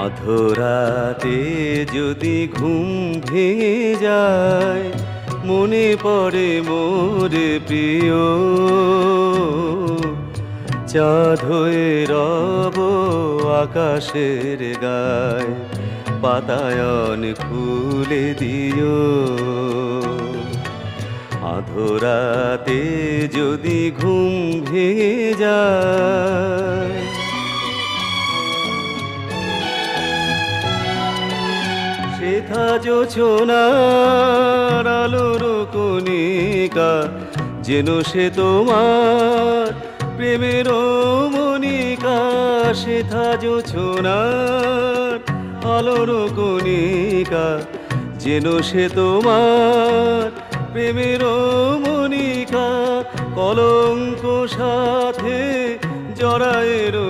আধরাতে যদি ঘুম ভেঙে যায়, মনে পড়ে মোর প্রিয়। চাঁদ হয়ে রব আকাশের গায়, বাতায়ন খুলে দিও। আধরাতে যদি ঘুম ভেঙে যায়, সেথা জোছনার আলোর কণিকা, যেন সে তোমার প্রেমের মনিকা। সেথা জোছনার আলোর কণিকা, যেন সে তোমার প্রেমের মনিকা। কলঙ্ক সাথে জড়ায়ের